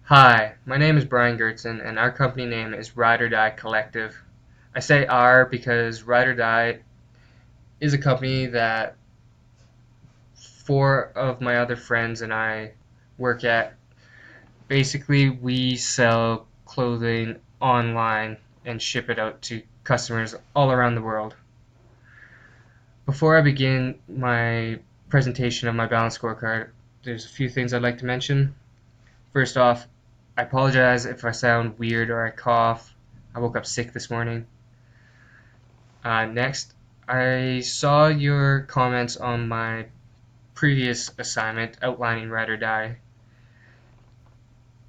Hi, my name is Brian Gertzen, and our company name is Ride or Die Collective. I say our because Ride or Die is a company that four of my other friends and I work at. Basically, we sell clothing online and ship it out to customers all around the world. Before I begin my presentation of my balance scorecard, there's a few things I'd like to mention. First off, I apologize if I sound weird or I cough. I woke up sick this morning. Next, I saw your comments on my previous assignment outlining Ride or Die,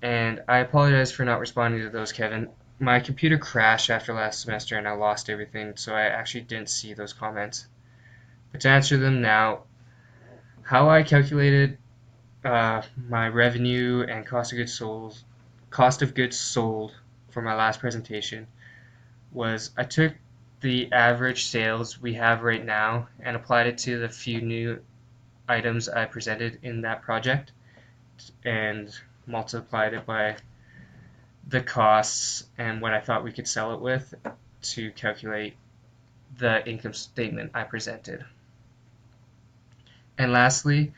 and I apologize for not responding to those, Kevin. My computer crashed after last semester and I lost everything, so I actually didn't see those comments. But to answer them now, how I calculated my revenue and cost of goods sold for my last presentation was I took the average sales we have right now and applied it to the few new items I presented in that project and multiplied it by the costs and what I thought we could sell it with to calculate the income statement I presented. And lastly,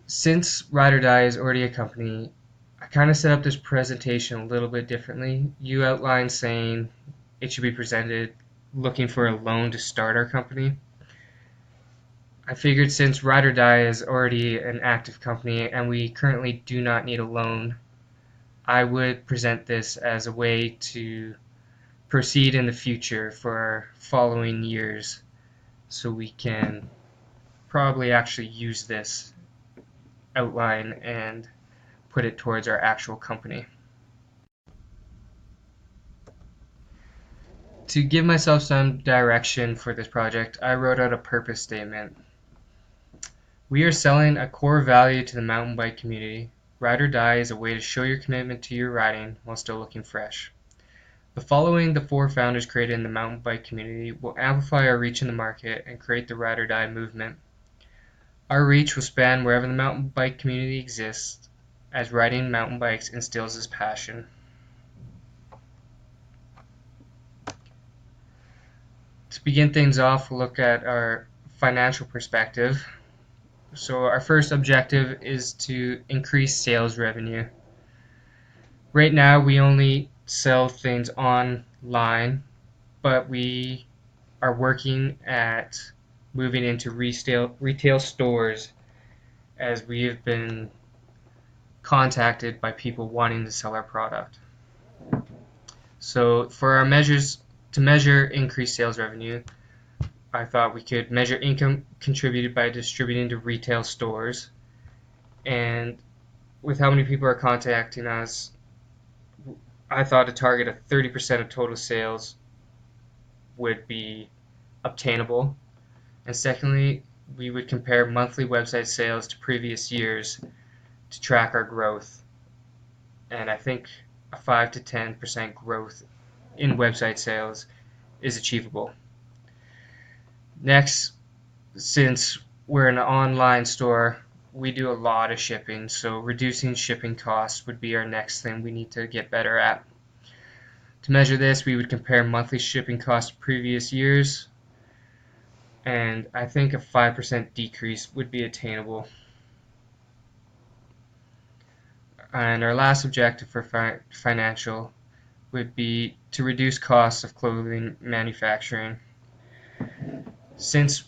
since Ride or Die is already a company, I kind of set up this presentation a little bit differently. You outlined saying it should be presented looking for a loan to start our company. I figured since Ride or Die is already an active company and we currently do not need a loan, I would present this as a way to proceed in the future for our following years so we can probably actually use this outline and put it towards our actual company. To give myself some direction for this project, I wrote out a purpose statement. We are selling a core value to the mountain bike community. Ride or Die is a way to show your commitment to your riding while still looking fresh. The following the four founders created in the mountain bike community will amplify our reach in the market and create the Ride or Die movement. Our reach will span wherever the mountain bike community exists, as riding mountain bikes instills this passion. To begin things off, we'll look at our financial perspective. So our first objective is to increase sales revenue. Right now we only sell things online, but we are working at moving into retail stores as we have been contacted by people wanting to sell our product. So for our measures to measure increased sales revenue, I thought we could measure income contributed by distributing to retail stores, and with how many people are contacting us, I thought a target of 30% of total sales would be obtainable. And secondly, we would compare monthly website sales to previous years to track our growth. And I think a 5 to 10% growth in website sales is achievable. Next, since we're an online store, we do a lot of shipping, so reducing shipping costs would be our next thing we need to get better at. To measure this, we would compare monthly shipping costs to previous years, and I think a 5% decrease would be attainable. And our last objective for financial would be to reduce costs of clothing manufacturing. Since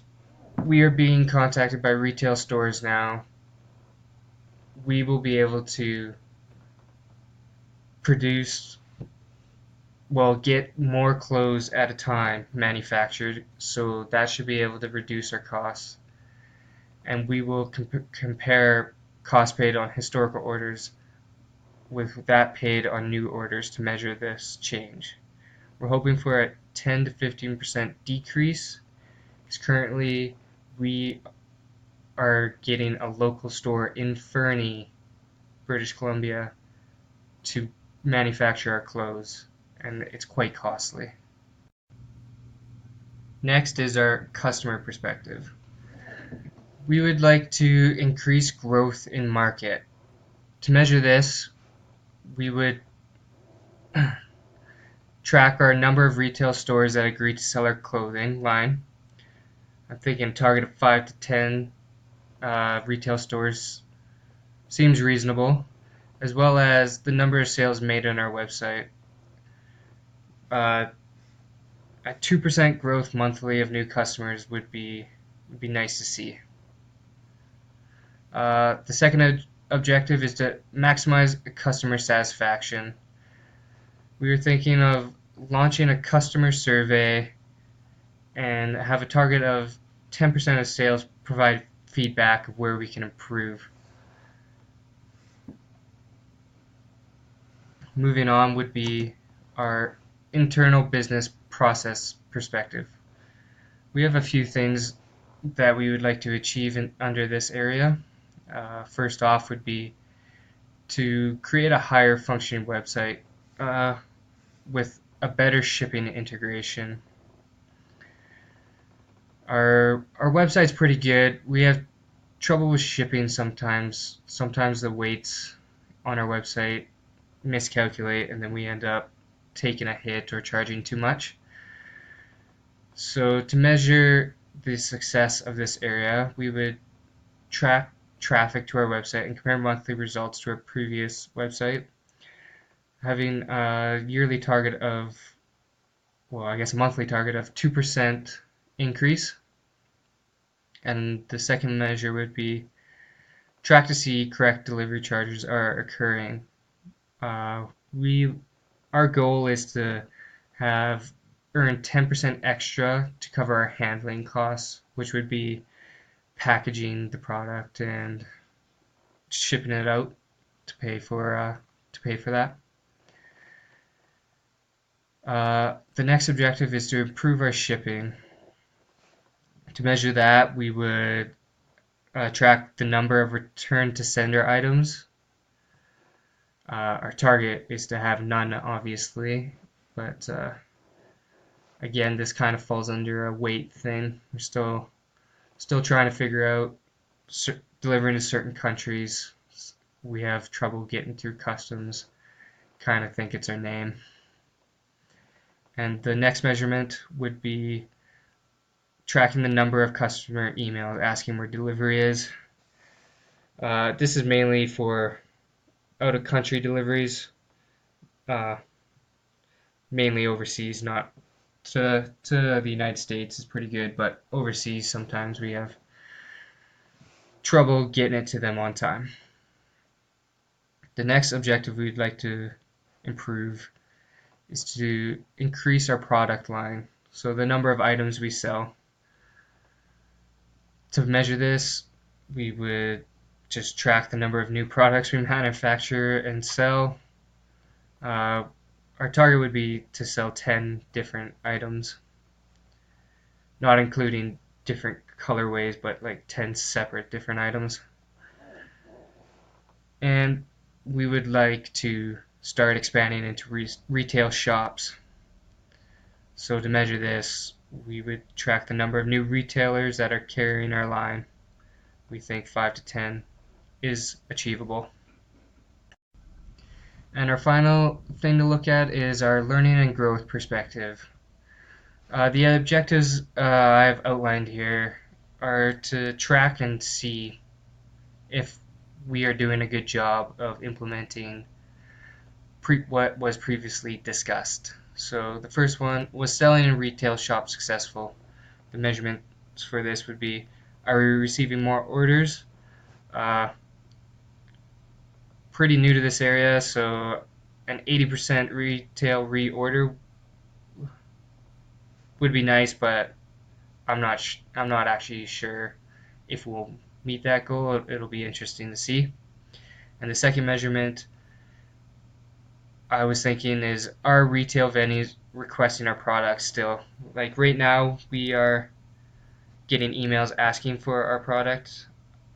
we are being contacted by retail stores now, we will be able to get more clothes at a time manufactured, so that should be able to reduce our costs. And we will compare cost paid on historical orders with that paid on new orders to measure this change. We're hoping for a 10 to 15% decrease, because currently we are getting a local store in Fernie, British Columbia, to manufacture our clothes, and it's quite costly. Next is our customer perspective. We would like to increase growth in market. To measure this, we would track our number of retail stores that agree to sell our clothing line. I'm thinking a target of 5 to 10 retail stores seems reasonable, as well as the number of sales made on our website. A 2% growth monthly of new customers would be nice to see. The second objective is to maximize customer satisfaction. We were thinking of launching a customer survey and have a target of 10% of sales provide feedback of where we can improve. Moving on would be our internal business process perspective. We have a few things that we would like to achieve under this area. First off would be to create a higher functioning website with a better shipping integration. Our website's pretty good. We have trouble with shipping sometimes. Sometimes the weights on our website miscalculate and then we end up taking a hit or charging too much. So to measure the success of this area, we would track traffic to our website and compare monthly results to our previous website, having a yearly target of, a monthly target of 2% increase. And the second measure would be track to see correct delivery charges are occurring. Our goal is to earn 10% extra to cover our handling costs, which would be packaging the product and shipping it out to pay for that. The next objective is to improve our shipping. To measure that, we would track the number of return to sender items. Our target is to have none, obviously, but again, this kind of falls under a weight thing. We're still trying to figure out delivering to certain countries. We have trouble getting through customs. Kind of think it's our name. And the next measurement would be tracking the number of customer emails asking where delivery is. This is mainly for out-of-country deliveries, mainly overseas, not to the United States is pretty good, but overseas sometimes we have trouble getting it to them on time. The next objective we'd like to improve is to increase our product line, so the number of items we sell. To measure this, we would just track the number of new products we manufacture and sell. Our target would be to sell 10 different items, not including different colorways, but like 10 separate different items. And we would like to start expanding into retail shops. So to measure this, we would track the number of new retailers that are carrying our line. We think 5 to 10 is achievable. And our final thing to look at is our learning and growth perspective. The objectives I've outlined here are to track and see if we are doing a good job of implementing what was previously discussed. So the first one was selling in retail shops successful. The measurements for this would be, are we receiving more orders? Pretty new to this area, so an 80% retail reorder would be nice, but I'm not actually sure if we'll meet that goal. It'll be interesting to see. And the second measurement I was thinking is, are retail venues requesting our products still? Like right now, we are getting emails asking for our product.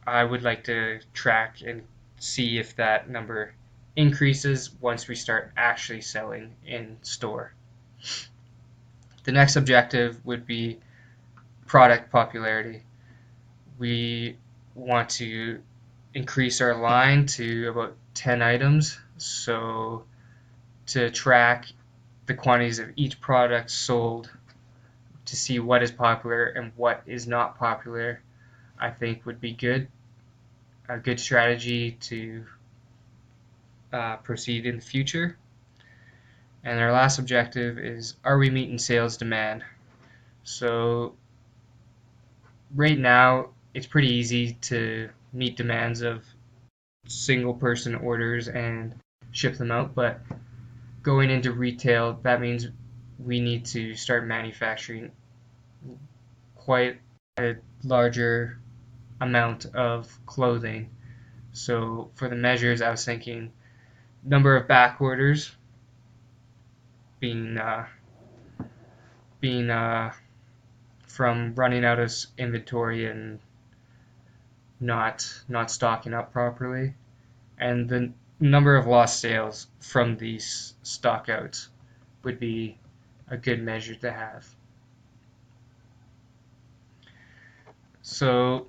I would like to track and see if that number increases once we start actually selling in store. The next objective would be product popularity. We want to increase our line to about 10 items So to track the quantities of each product sold to see what is popular and what is not popular, I think would be a good strategy to proceed in the future. And our last objective is, are we meeting sales demand? So right now, it's pretty easy to meet demands of single person orders and ship them out, but going into retail, that means we need to start manufacturing quite a larger amount of clothing. So for the measures, I was thinking number of back orders being being from running out of inventory and not stocking up properly, and the number of lost sales from these stockouts would be a good measure to have. So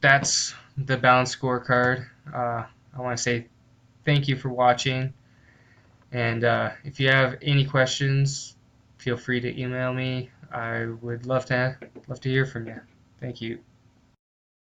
that's the balance scorecard. I want to say thank you for watching, and if you have any questions, feel free to email me. I would love to hear from you. Thank you.